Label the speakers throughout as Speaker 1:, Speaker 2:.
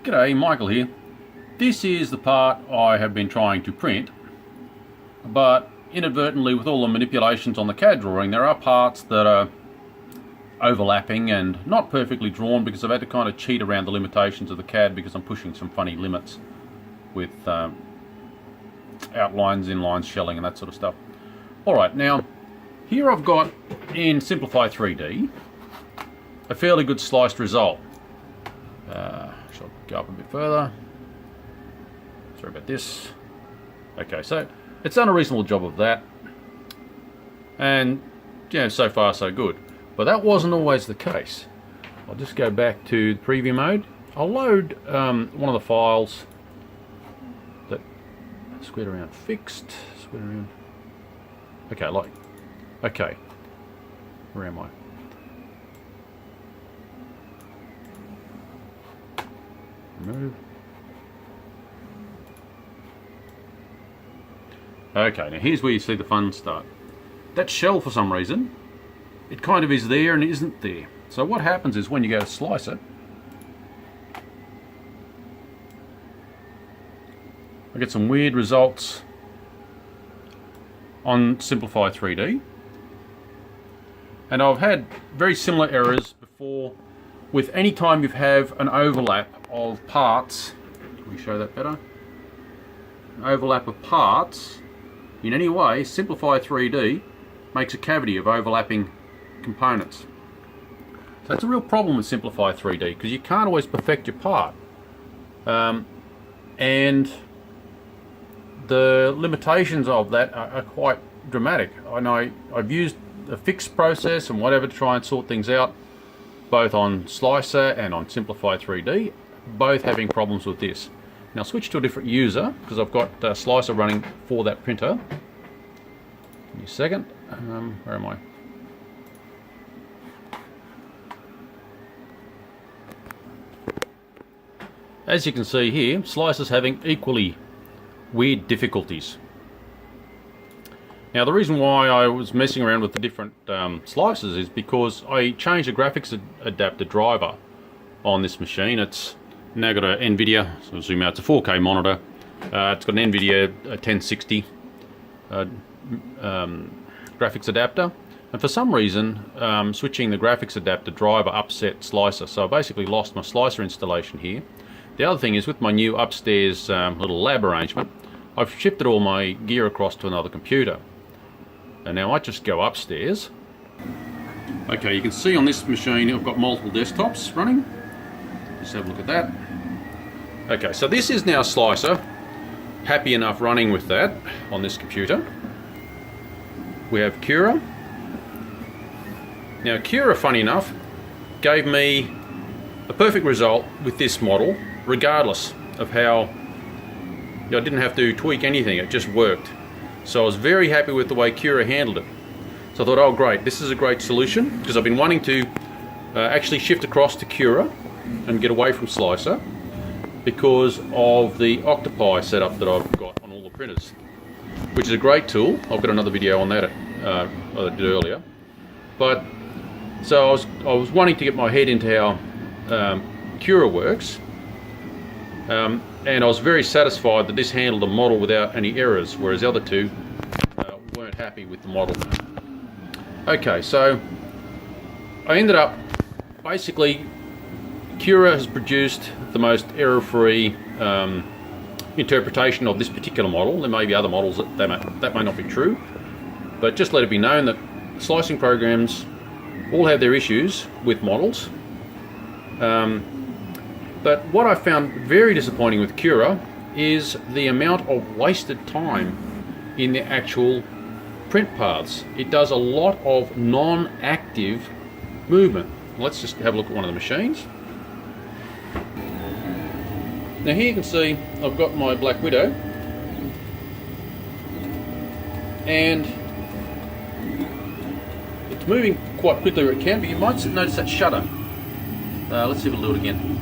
Speaker 1: G'day, Michael here. This is the part I have been trying to print, but inadvertently with all the manipulations on the CAD drawing there are parts that are overlapping and not perfectly drawn because I've had to kind of cheat around the limitations of the CAD because I'm pushing some funny limits with outlines, inlines, shelling and that sort of stuff. Alright, now here I've got in Simplify 3D a fairly good sliced result. Shall go up a bit further. Sorry about this. Okay, so it's done a reasonable job of that, and yeah, so far so good. But that wasn't always the case. I'll just go back to the preview mode. I'll load one of the files that squared around fixed. Squared around. Okay, okay. Where am I? Remove. Okay, now here's where you see the fun start. That shell, for some reason, it kind of is there and isn't there. So what happens is when you go to slice it, I get some weird results on Simplify 3D. And I've had very similar errors before with any time you have an overlap of parts. Can we show that better? An overlap of parts in any way. Simplify 3D makes a cavity of overlapping components. So that's a real problem with Simplify 3D because you can't always perfect your part. And the limitations of that are quite dramatic. I know I've used a fixed process and whatever to try and sort things out, both on Slicer and on Simplify 3D, both having problems with this. Now switch to a different user because I've got Slicer running for that printer. Give me a second. Where am I? As you can see here, Slicer's having equally weird difficulties. Now the reason why I was messing around with the different slicers is because I changed the graphics adapter driver on this machine. It's now got an NVIDIA, so I'll zoom out, it's a 4K monitor. It's got an NVIDIA 1060 graphics adapter, and for some reason switching the graphics adapter driver upset Slicer, so I basically lost my Slicer installation here. The other thing is with my new upstairs little lab arrangement, I've shifted all my gear across to another computer. And now I just go upstairs. Okay, you can see on this machine I've got multiple desktops running. Just have a look at that. Okay, so this is now Slicer, happy enough running with that on this computer. We have Cura. Now Cura, funny enough, gave me a perfect result with this model, regardless of how I didn't have to tweak anything, it just worked. So I was very happy with the way Cura handled it. So I thought, oh great, this is a great solution, because I've been wanting to actually shift across to Cura and get away from Slicer because of the Octopi setup that I've got on all the printers, which is a great tool. I've got another video on that I did earlier. But so I was wanting to get my head into how Cura works. And I was very satisfied that this handled the model without any errors, whereas the other two weren't happy with the model. Okay, so I ended up basically, Cura has produced the most error-free interpretation of this particular model. There may be other models that may not be true, but just let it be known that slicing programs all have their issues with models. But what I found very disappointing with Cura is the amount of wasted time in the actual print paths. It does a lot of non-active movement. Let's just have a look at one of the machines. Now here you can see I've got my Black Widow, and it's moving quite quickly where it can, but you might notice that shutter. Let's see if it'll do it again.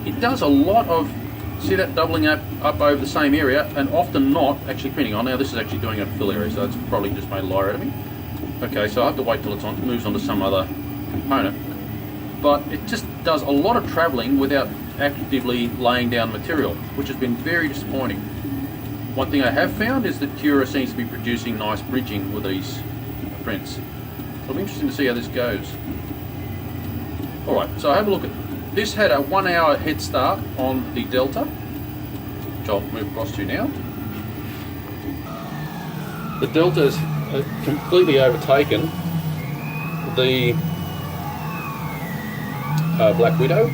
Speaker 1: It does a lot of, see that doubling up over the same area and often not actually printing on. Now this is actually doing a fill area, so it's probably just made a liar out of me. Okay, so I have to wait till it moves on to some other component. but it just does a lot of travelling without actively laying down material, which has been very disappointing. One thing I have found is that Cura seems to be producing nice bridging with these prints. So it'll be interesting to see how this goes. Alright, so have a look at this. Had a 1 hour head start on the Delta, which I'll move across to now. The Delta's completely overtaken the Black Widow,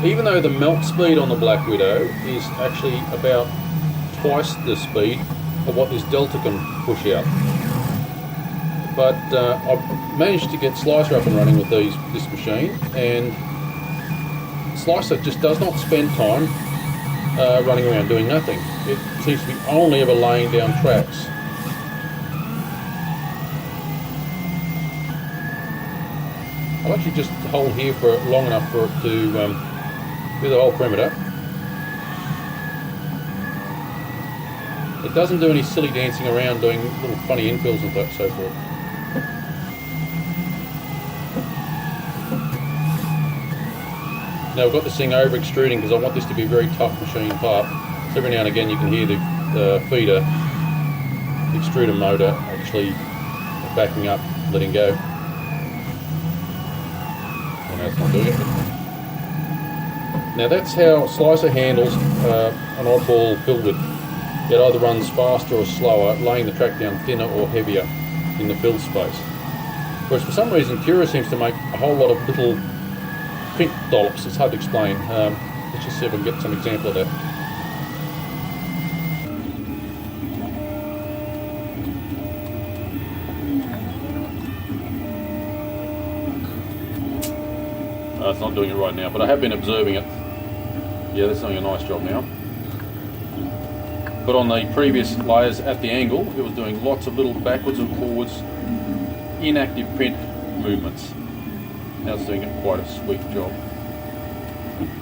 Speaker 1: even though the melt speed on the Black Widow is actually about twice the speed of what this Delta can push out. But I've managed to get Slicer up and running with this machine, and Slicer just does not spend time running around doing nothing. It seems to be only ever laying down tracks. I'll actually just hold here for long enough for it to do the whole perimeter. It doesn't do any silly dancing around doing little funny infills and so forth. Now I've got this thing over extruding because I want this to be a very tough machine part. So every now and again you can hear the feeder, the extruder motor actually backing up, letting go. That's not doing it. Now that's how Slicer handles an oddball fill width. It either runs faster or slower, laying the track down thinner or heavier in the fill space. Whereas for some reason Cura seems to make a whole lot of little print dollops. It's hard to explain. Let's just see if I can get some example of that. It's not doing it right now, but I have been observing it. Yeah, that's doing a nice job now. But on the previous layers at the angle, it was doing lots of little backwards and forwards inactive print movements. Now it's doing quite a sweet job.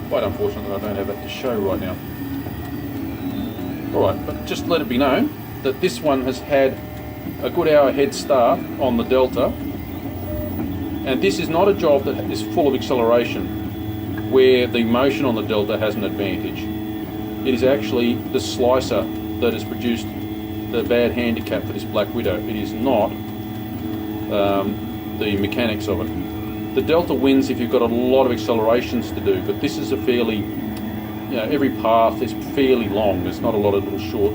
Speaker 1: Quite unfortunate that I don't have that to show right now. Alright, but just let it be known that this one has had a good hour head start on the Delta. And this is not a job that is full of acceleration, where the motion on the Delta has an advantage. It is actually the Slicer that has produced the bad handicap for this Black Widow. It is not the mechanics of it. The Delta wins if you've got a lot of accelerations to do, but this is a fairly, every path is fairly long. There's not a lot of little short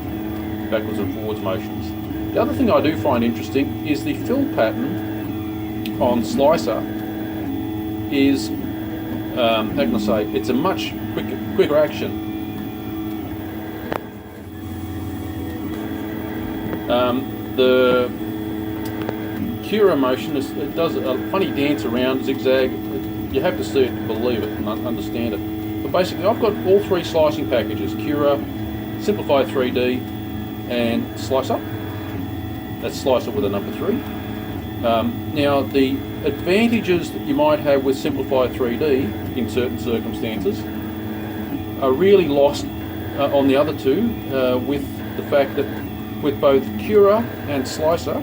Speaker 1: backwards and forwards motions. The other thing I do find interesting is the fill pattern on Slicer is, how can I say, it's a much quicker action. The Cura motion it does a funny dance around, zigzag. You have to see it to believe it and understand it. But basically I've got all three slicing packages: Cura, Simplify 3D and Slicer. That's Slicer with a number 3. Now the advantages that you might have with Simplify 3D in certain circumstances are really lost on the other two with the fact that with both Cura and Slicer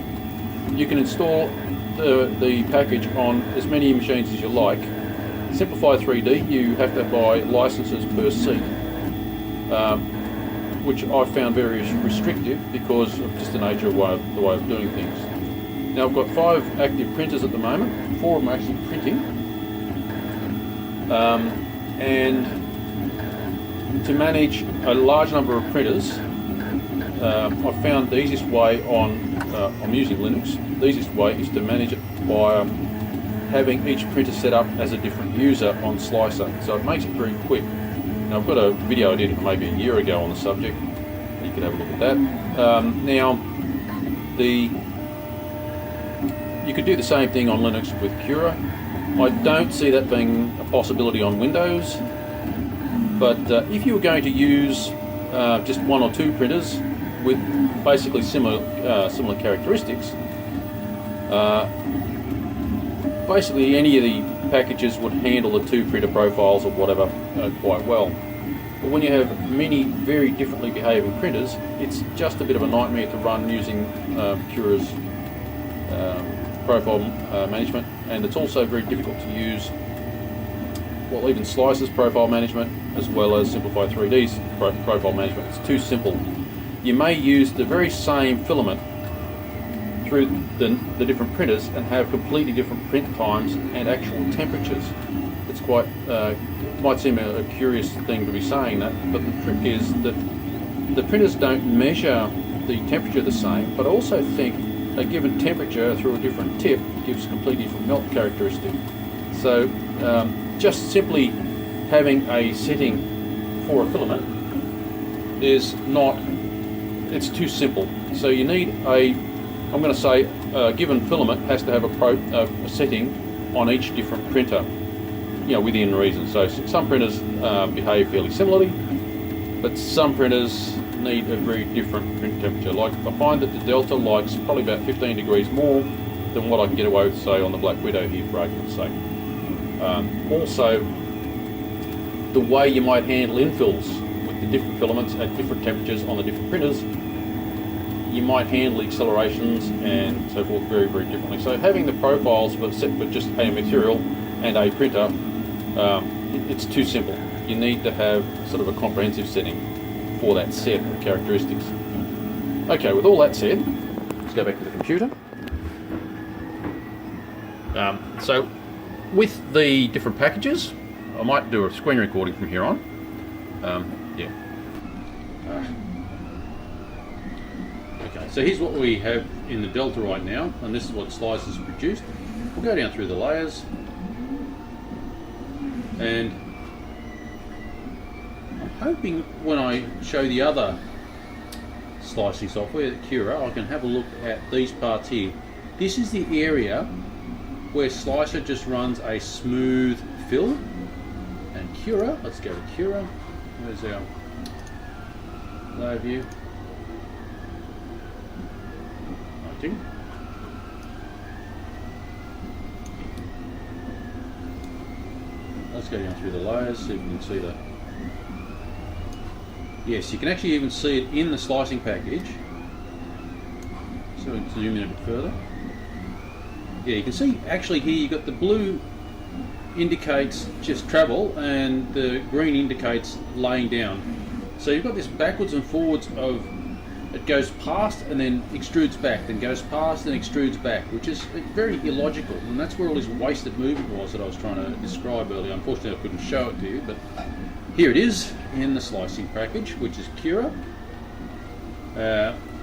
Speaker 1: you can install the package on as many machines as you like. Simplify 3D you have to buy licenses per seat, which I've found very restrictive because of just the nature of the way of doing things. Now I've got 5 active printers at the moment, 4 of them are actually printing, and to manage a large number of printers, I've found the easiest way I'm using Linux, the easiest way is to manage it by having each printer set up as a different user on Slicer, so it makes it very quick. Now I've got a video I did maybe a year ago on the subject, you can have a look at that. Now you could do the same thing on Linux with Cura. I don't see that being a possibility on Windows, but if you were going to use just 1 or 2 printers with basically similar characteristics, basically any of the packages would handle the 2 printer profiles or whatever quite well. But when you have many very differently behaving printers, it's just a bit of a nightmare to run using Cura's profile management, and it's also very difficult to use well, even Slicer's profile management as well as Simplify 3D's profile management. It's too simple. You may use the very same filament through the different printers and have completely different print times and actual temperatures. It's quite, might seem a curious thing to be saying that, but the trick is that the printers don't measure the temperature the same, but also think a given temperature through a different tip gives completely different melt characteristic. So just simply having a setting for a filament is not, it's too simple. So you need I'm going to say a given filament has to have a setting on each different printer, within reason. So some printers behave fairly similarly, but some printers need a very different print temperature. Like I find that the Delta likes probably about 15 degrees more than what I can get away with, say, on the Black Widow here, for argument's sake. Also, the way you might handle infills with the different filaments at different temperatures on the different printers, you might handle accelerations and so forth very, very differently. So having the profiles for just a material and a printer, it's too simple. You need to have sort of a comprehensive setting for that set of characteristics. Okay, with all that said, let's go back to the computer. So with the different packages, I might do a screen recording from here on. Okay, so here's what we have in the Delta right now, and this is what Slicer's produced. We'll go down through the layers, and I'm hoping when I show the other slicing software, the Cura, I can have a look at these parts here. This is the area where Slicer just runs a smooth fill, and Cura, let's go to Cura. Where's our layer view? Lighting. Let's go down through the layers so you can see the. Yes, you can actually even see it in the slicing package. So we can zoom in a bit further. Yeah, you can see actually here you've got the blue indicates just travel and the green indicates laying down. So you've got this backwards and forwards of it goes past and then extrudes back, then goes past and extrudes back, which is very illogical, and that's where all this wasted movement was that I was trying to describe earlier. Unfortunately I couldn't show it to you, but here it is in the slicing package, which is Cura.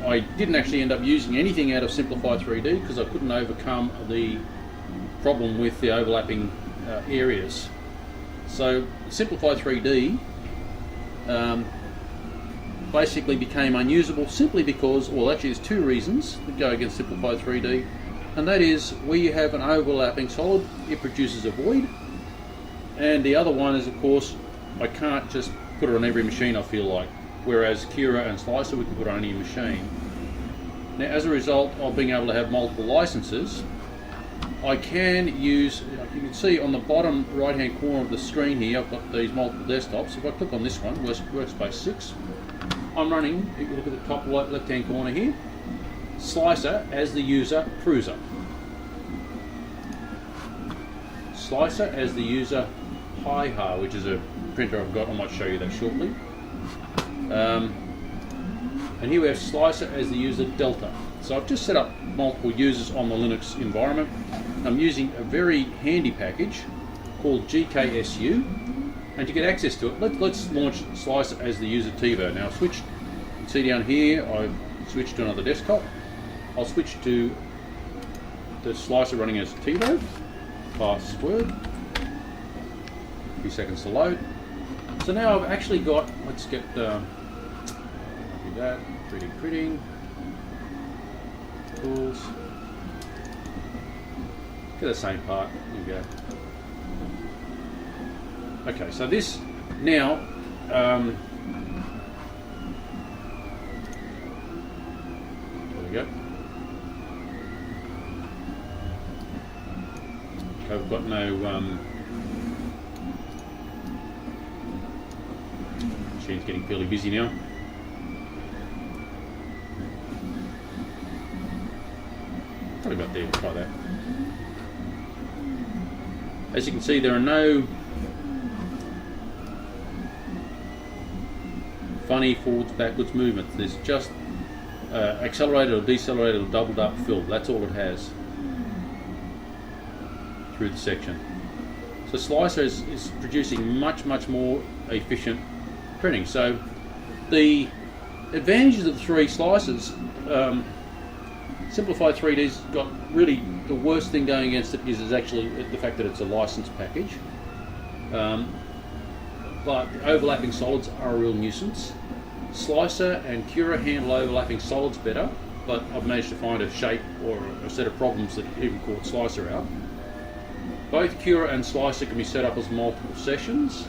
Speaker 1: I didn't actually end up using anything out of Simplify 3D because I couldn't overcome the problem with the overlapping areas. So Simplify 3D basically became unusable simply because, well, actually there's two reasons that go against Simplify 3D, and that is where you have an overlapping solid, it produces a void, and the other one is, of course, I can't just put it on every machine I feel like, whereas Cura and Slicer we can put on any machine. Now, as a result of being able to have multiple licenses, I can use, you can see on the bottom right hand corner of the screen here, I've got these multiple desktops. If I click on this one, Workspace 6, I'm running, if you look at the top left hand corner here, Slicer as the user Cruiser. Slicer as the user Hi-Ha, which is a printer I've got. I might show you that shortly. And here we have Slicer as the user Delta. So I've just set up multiple users on the Linux environment. I'm using a very handy package called GKSU, and to get access to it, let's launch Slicer as the user TiVo. Now I've switched, you can see down here, I've switched to another desktop. I'll switch to the Slicer running as TiVo, password, a few seconds to load. So now I've actually got, let's get, do that, 3D printing, tools, get the same part, here we go. Okay, so this now, there we go. Okay, we've got no, machine's getting fairly busy now. Probably about there, try that. As you can see, there are no funny forwards, backwards movements. There's just accelerated or decelerated or doubled up fill. That's all it has through the section. So Slicer is producing much more efficient printing. So the advantages of the three slicers, Simplified 3D's got really the worst thing going against it is actually the fact that it's a licensed package. But overlapping solids are a real nuisance. Slicer and Cura handle overlapping solids better, but I've managed to find a shape or a set of problems that even caught Slicer out. Both Cura and Slicer can be set up as multiple sessions.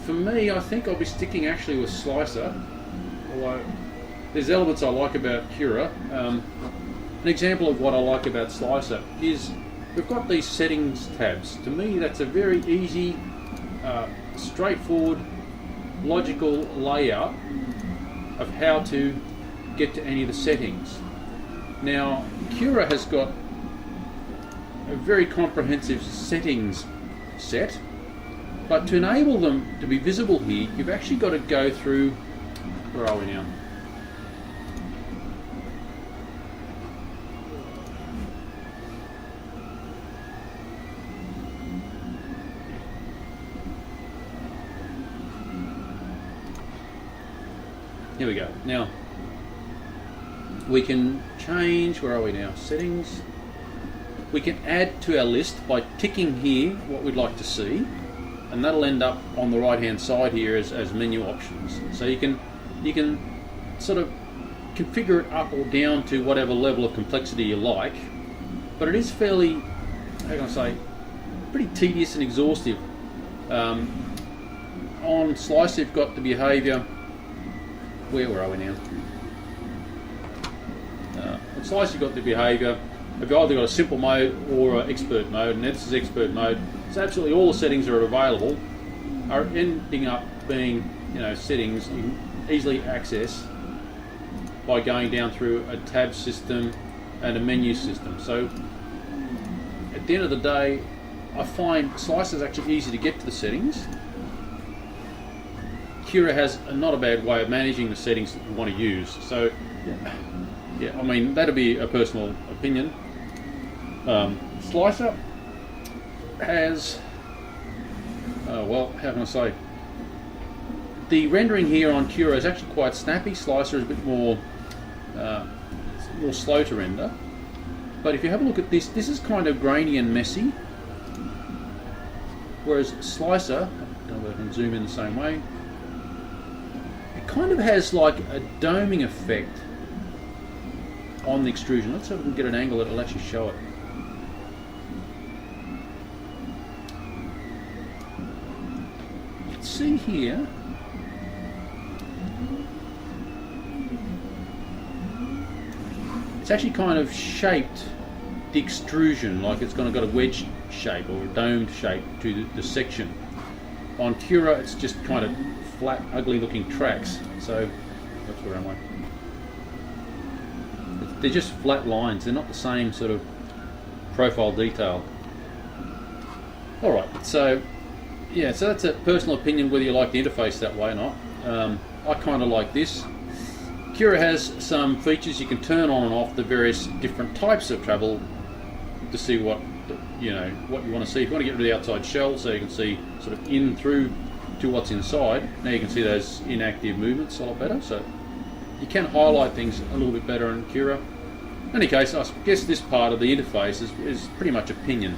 Speaker 1: For me, I think I'll be sticking actually with Slicer, although there's elements I like about Cura. An example of what I like about Slicer is we've got these settings tabs. To me, that's a very easy, straightforward, logical layout of how to get to any of the settings. Now, Cura has got a very comprehensive settings set, but to enable them to be visible here, you've actually got to go through, where are we now? Here we go. Now, we can change, where are we now? Settings. We can add to our list by ticking here what we'd like to see, and that'll end up on the right hand side here as menu options. So you can sort of configure it up or down to whatever level of complexity you like, but it is fairly, how can I say, pretty tedious and exhaustive. On Slicer you've got the behaviour. Where are we now? On Slicer you've got the behaviour. You've either got a simple mode or an expert mode, and this is expert mode. So absolutely all the settings that are available are ending up being, settings you can easily access by going down through a tab system and a menu system. So at the end of the day, I find Slicer is actually easy to get to the settings. Cura has not a bad way of managing the settings that you want to use. So yeah, I mean, that'd be a personal opinion. Slicer has, well, how can I say? The rendering here on Cura is actually quite snappy. Slicer is a bit more slow to render. But if you have a look at this, this is kind of grainy and messy. Whereas Slicer, I don't know if I can zoom in the same way, it kind of has like a doming effect on the extrusion. Let's see if we can get an angle that'll actually show it. You can see here it's actually kind of shaped the extrusion like it's got a wedge shape or a domed shape to the section. On Cura it's just kind of flat, ugly looking tracks. So that's where am I? They're just flat lines, they're not the same sort of profile detail. Alright, so yeah, so that's a personal opinion whether you like the interface that way or not. I kind of like this. Cura has some features you can turn on and off the various different types of travel to see what what you want to see. If you want to get rid of the outside shell so you can see sort of in through to what's inside, now you can see those inactive movements a lot better. So you can highlight things a little bit better in Cura. In any case, I guess this part of the interface is pretty much opinion.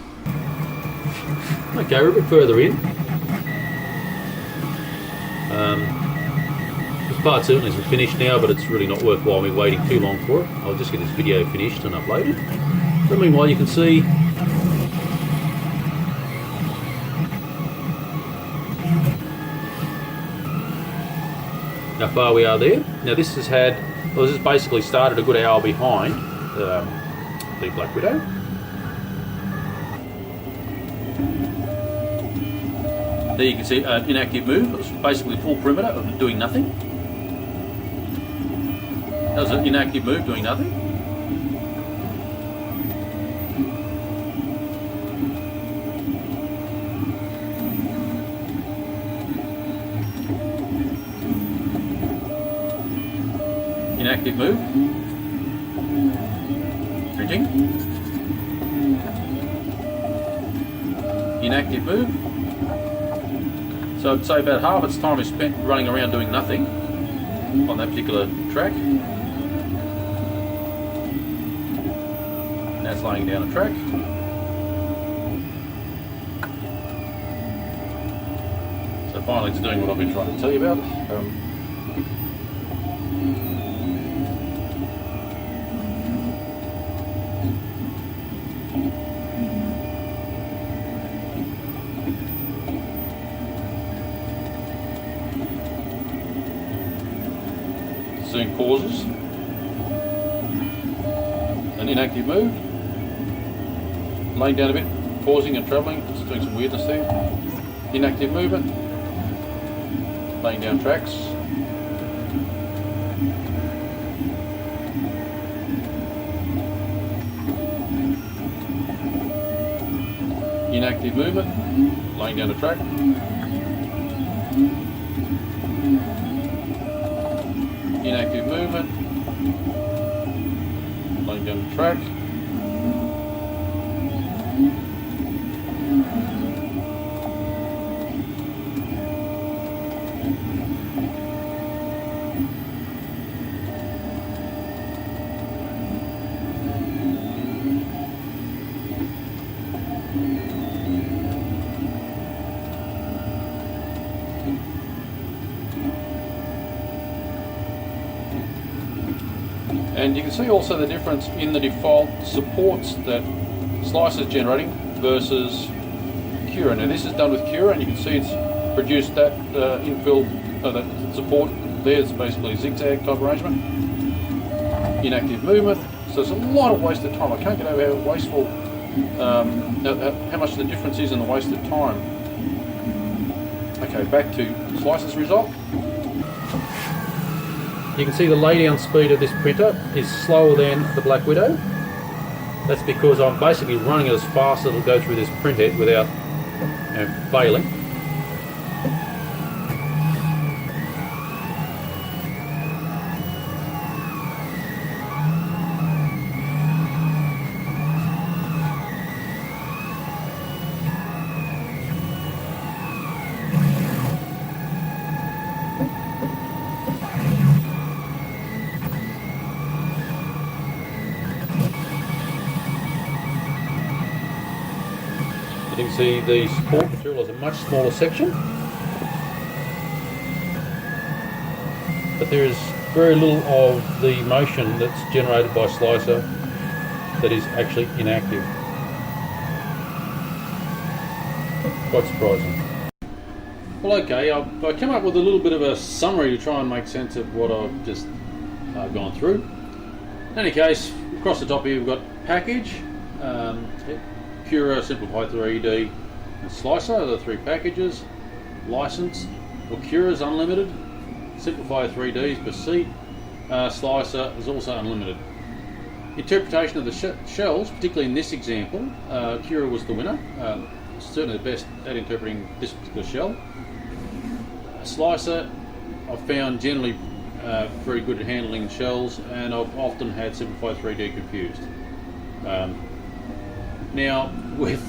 Speaker 1: Okay, we're a bit further in. This part certainly isn't finished now, but it's really not worthwhile me waiting too long for it. I'll just get this video finished and uploaded. But meanwhile, you can see how far we are there. Now this has basically started a good hour behind the Black Widow. There you can see an inactive move. It's basically full perimeter of doing nothing. That was an inactive move doing nothing. Inactive move. Printing. Inactive move. So I'd say about half its time is spent running around doing nothing on that particular track. Now it's laying down a track. So finally it's doing what I've been trying to tell you about. Doing pauses, an inactive move, laying down a bit, pausing and travelling, just doing some weirdness there, inactive movement, laying down tracks, inactive movement, laying down a track, inactive movement, laying down the track, and you can see also the difference in the default supports that Slicer is generating versus Cura. Now this is done with Cura, and you can see it's produced that infill, that support there. It's basically a zigzag type arrangement. Inactive movement. So it's a lot of wasted time. I can't get over how wasteful, how much the difference is in the wasted time. Okay, back to Slicer's result. You can see the laydown speed of this printer is slower than the Black Widow. That's because I'm basically running it as fast as it'll go through this printhead without failing. You can see the support material is a much smaller section, but there is very little of the motion that's generated by Slicer that is actually inactive. Quite surprising. Well, okay, I've come up with a little bit of a summary to try and make sense of what I've just gone through. In any case, across the top here we've got package, Cura, Simplify 3D and Slicer are the three packages. License, well, Cura is unlimited, Simplify 3D is per seat, Slicer is also unlimited. Interpretation of the shells, particularly in this example, Cura was the winner, certainly the best at interpreting this particular shell. Slicer I've found generally very good at handling shells, and I've often had Simplify 3D confused. Now, with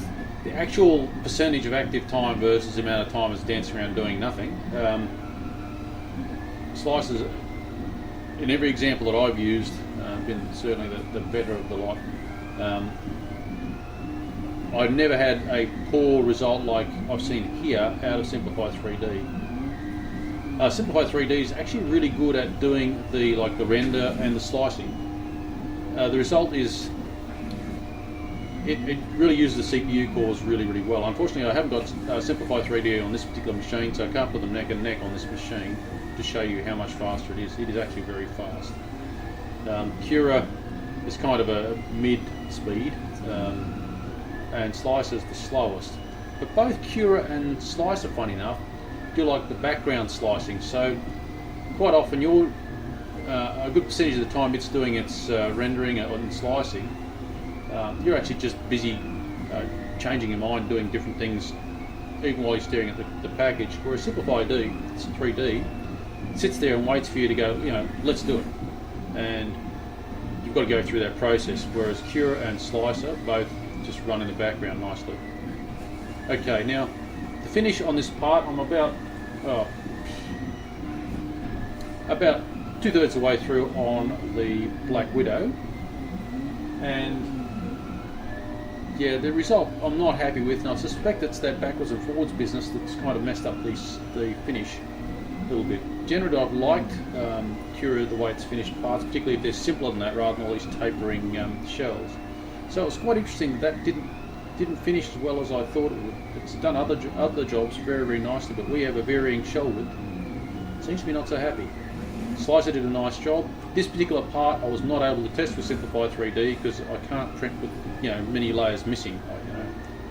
Speaker 1: the actual percentage of active time versus the amount of time it's dancing around doing nothing, Slicer's, in every example that I've used, been certainly the better of the lot. I've never had a poor result like I've seen here out of Simplify 3D. Simplify 3D is actually really good at doing the render and the slicing. The result is it really uses the CPU cores really well. Unfortunately, I haven't got Simplify 3D on this particular machine, so I can't put them neck and neck on this machine to show you how much faster it is. It is actually very fast. Cura is kind of a mid speed, and Slicer is the slowest. But both Cura and Slicer, funny enough, do like the background slicing. So quite often a good percentage of the time it's doing its rendering and slicing, you're actually just busy changing your mind, doing different things, even while you're staring at the package. Whereas Simplify 3D sits there and waits for you to go, let's do it. and you've got to go through that process, whereas Cura and Slicer both just run in the background nicely. Okay, now the finish on this part, I'm about 2/3 of the way through on the Black Widow, and yeah, the result I'm not happy with, and I suspect it's that backwards and forwards business that's kind of messed up the finish a little bit. Generally, I've liked Cura the way it's finished parts, particularly if they're simpler than that rather than all these tapering shells. So it's quite interesting that didn't finish as well as I thought it would. It's done other jobs very, very nicely, but we have a varying shell width. Seems to be not so happy. Slicer did a nice job. This particular part I was not able to test with Simplify 3D because I can't print with many layers missing,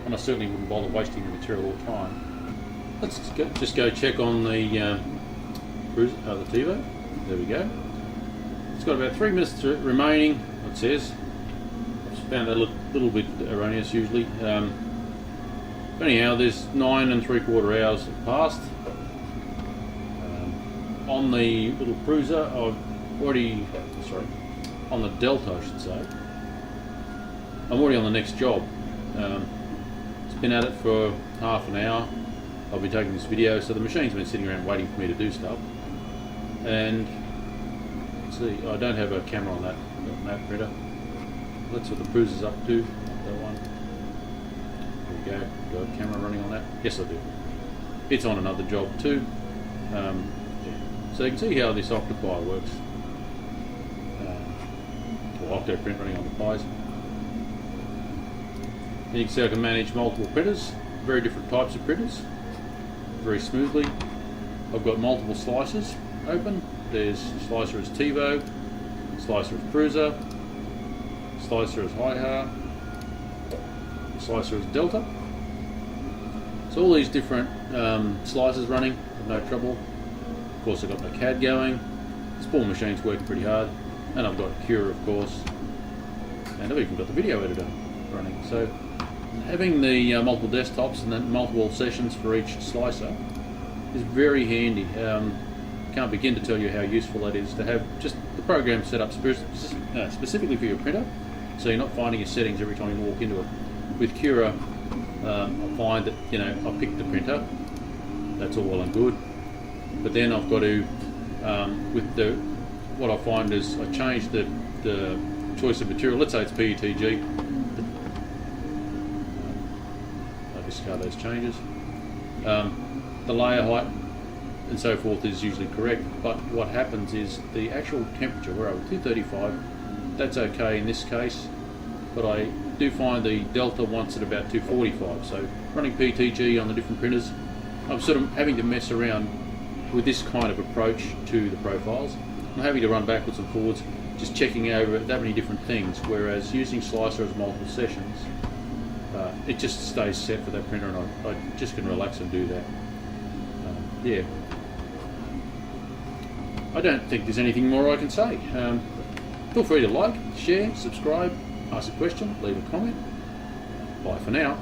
Speaker 1: and I certainly wouldn't bother wasting the material or time. Let's just go check on the TiVo. There we go. It's got about 3 minutes remaining. It says. I've found that a little bit erroneous usually. Anyhow, there's 9 3/4 hours passed. On the little cruiser, on the Delta I should say, I'm already on the next job. It's been at it for half an hour. I've been taking this video, so the machine's been sitting around waiting for me to do stuff. And let's see, I don't have a camera on that printer. That's what the cruiser's up to, that one. There we go. Do I have a camera running on that? Yes, I do. It's on another job too. So you can see how this Octopi works. Or Octoprint running on the Pis. And you can see I can manage multiple printers, very different types of printers, very smoothly. I've got multiple slicers open. There's Slicer as TiVo, Slicer as Cruiser, Slicer as Hi-Ha, Slicer as Delta. So all these different slicers running with no trouble. Of course, I've got my CAD going. This poor machine's working pretty hard, and I've got Cura, of course, and I've even got the video editor running. So having the multiple desktops and then multiple sessions for each slicer is very handy. Can't begin to tell you how useful that is to have just the program set up specifically for your printer, so you're not finding your settings every time you walk into it. With Cura, I find that I pick the printer. That's all well and good. But then I've got to, what I find is I change the choice of material. Let's say it's PETG. I discard those changes. The layer height and so forth is usually correct, but what happens is the actual temperature, we're over 235, that's okay in this case, but I do find the Delta wants it about 245, so running PETG on the different printers, I'm sort of having to mess around with this kind of approach to the profiles. I'm having to run backwards and forwards, just checking over that many different things, whereas using Slicer as multiple sessions, it just stays set for that printer, and I just can relax and do that. Yeah. I don't think there's anything more I can say. Feel free to like, share, subscribe, ask a question, leave a comment. Bye for now.